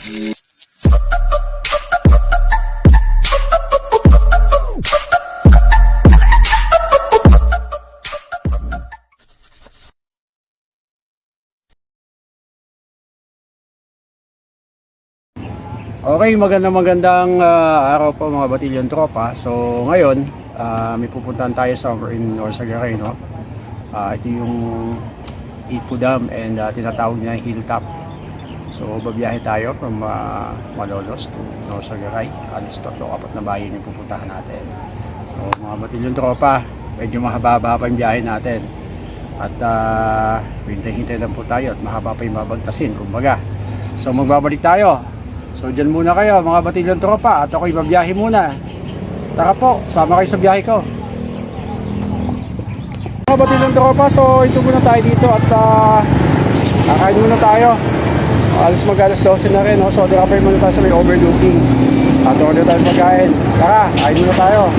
Okay, magandang araw po mga batilyon tropa. So ngayon, may pupuntahan tayo somewhere in Norsagaray, no? Ito yung Ipo Dam and tinatawag niya Hilltop. So babiyahe tayo from Malolos to Norsagaray. Alis 3-4 na bayan yung pupuntahan natin. So mga batilyon tropa, medyo mahaba-haba pa yung biyahe natin. At hintay-hintay lang po tayo at mahaba pa yung babagtasin, kumbaga. So magbabalik tayo. So dyan muna kayo mga batilyon tropa at ako'y babiyahe muna. Tara po, sama kayo sa biyahe ko. Mga batilyon tropa, so ito muna tayo dito at kakain muna tayo. Alas 12 na rin, no? So dirapay muna tayo sa may overlooking. At order tayo pagkain. Tara, kain muna tayo.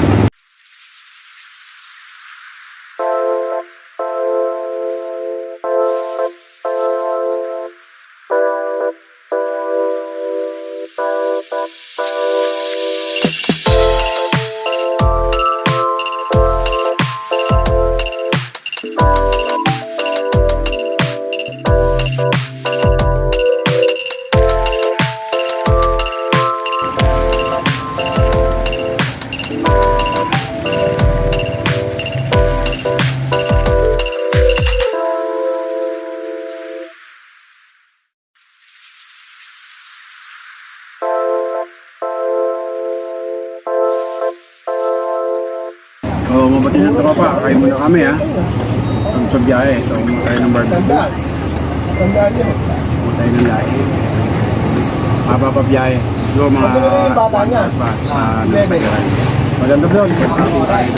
So mabati na tropa, kain muna kami ha. Sa biyahe, so tayo ng barbecue. Tayo ng lahi. Mapapabiyahe. So mga 1 hour pa sa Norsagaray. Maganda vlog, pagkakita tayo.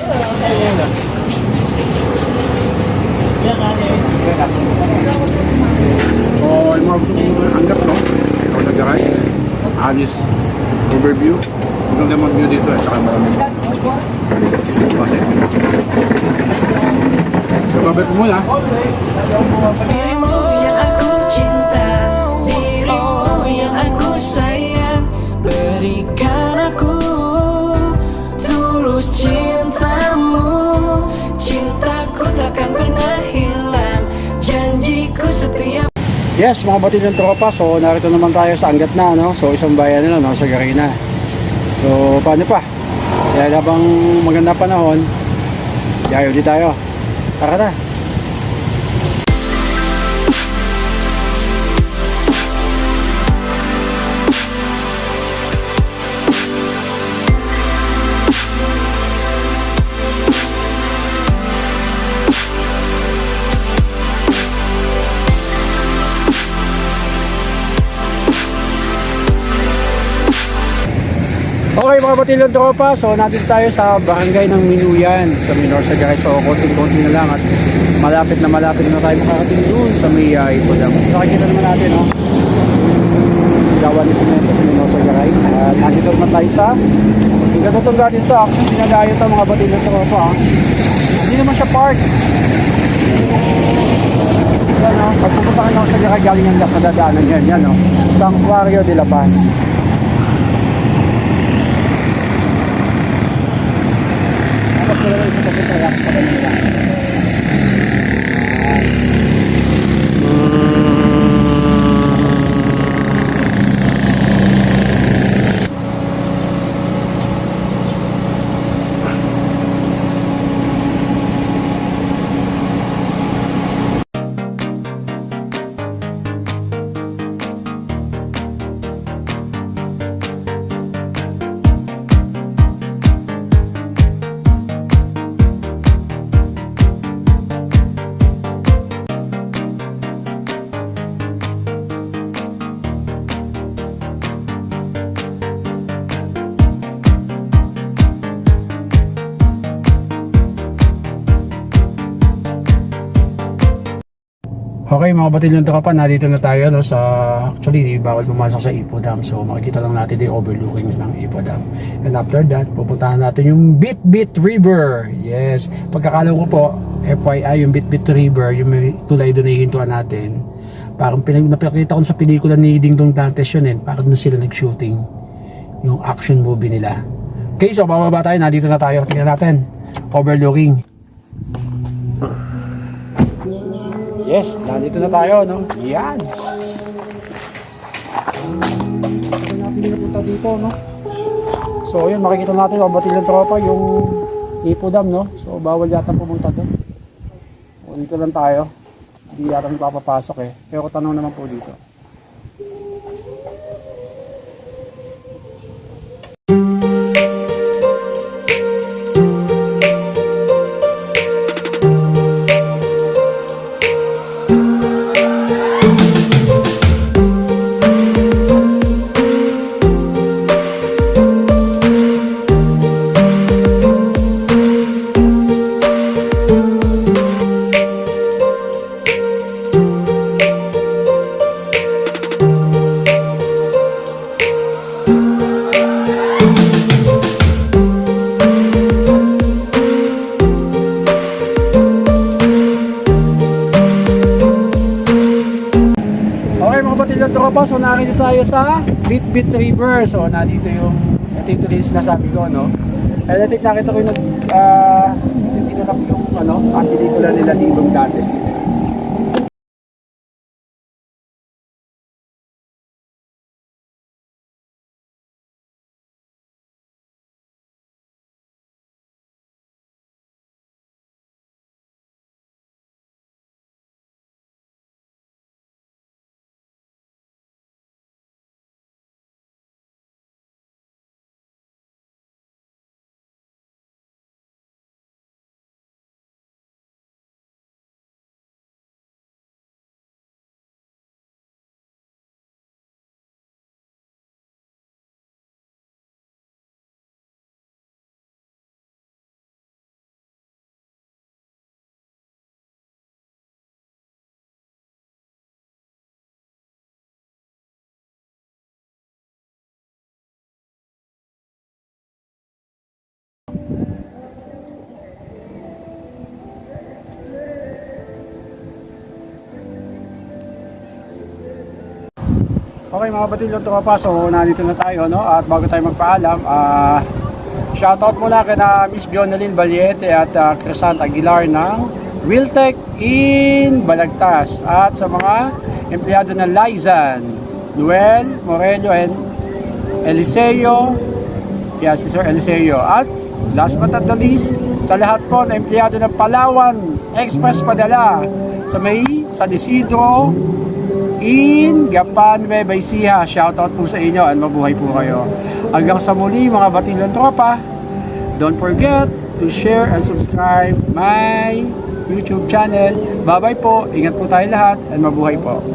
So yung mga hanggap no, Norsagaray, Alis overview. Maganda mag-view dito at saka maraming so babay po muna. Diri mo yang aku cinta, diri mo yang aku sayang. Berikan aku tulus cintamu. Cintaku takkan pernah hilang, janjiku setiap. Yes, mga batilyon tropa, so narito naman tayo sa Angat na, no? So isang bayan na lang, no? Sa Garina. So paano pa? Kaya habang maganda panahon, yayo di tayo. Tara na. Okay mga batilyon tropa, so natin tayo sa barangay ng Minuyan sa Norsagaray. So konting-konti na lang at malapit na tayo makarating doon sa may Ipo Dam. Nakikita naman natin, no? Gawa ni Semento sa Norsagaray. Nandito naman tayo sa Gatutong Garden to. Actually dinadayo ito mga batilyon tropa. Hindi naman siya park. Yan, no? Pag pupunta ka ng Norsagaray galing ang nadadaanan yan, no? Santuario de la Paz. Sa pagkakaya ko pa nila. Okay mga batilyon tropa, nandito na tayo, no, sa actually bawal pumasok sa Ipo Dam. So makikita lang natin yung overlookings ng Ipo Dam. And after that, pupuntahan natin yung Bitbit River. Yes, pagkakalam ko po, FYI, yung Bitbit River, yung may tulay doon na hihintuan natin, Parang napakita ko sa pelikula ni Ding Dong Dantes yun eh. Parang doon sila nag-shooting yung action movie nila. Okay, so bababa tayo. Nandito na tayo. Tingnan natin. Overlooking. Yes, nandito na tayo, no? Yan. Ito natin napunta dito, no? So, yun, makikita natin ang Batilyon Tropa, yung Ipo Dam, no? So, bawal yata pumunta doon. O, dito lang tayo. Hindi yata magpapapasok eh. Pero tanong naman po dito. Batilyon Tropa, so narito tayo sa Bitbit River. So nandito ito yung tuloy sinasabi ko, no? And I think nakita ko yung tinanap yung ang pelikula nila Ding Dong Dantes dito. Okay mga Batilyon Tropa, so nandito na tayo, no? At bago tayo magpaalam, shoutout muna kay na Miss Jonalyn Valiete at Crescent Aguilar ng Wiltec in Balagtas, at sa mga empleyado ng Lizan, Noel Morello and Eliseo, si Sir Eliseo, at last but not the least, sa lahat po na empleyado ng Palawan Express Padala sa San Isidro in Gapan, Nueva Ecija. Shoutout po sa inyo at mabuhay po kayo. Hanggang sa muli mga Batilyon Tropa, don't forget to share and subscribe my YouTube channel. Bye bye po, ingat po tayo lahat at mabuhay po. Oh.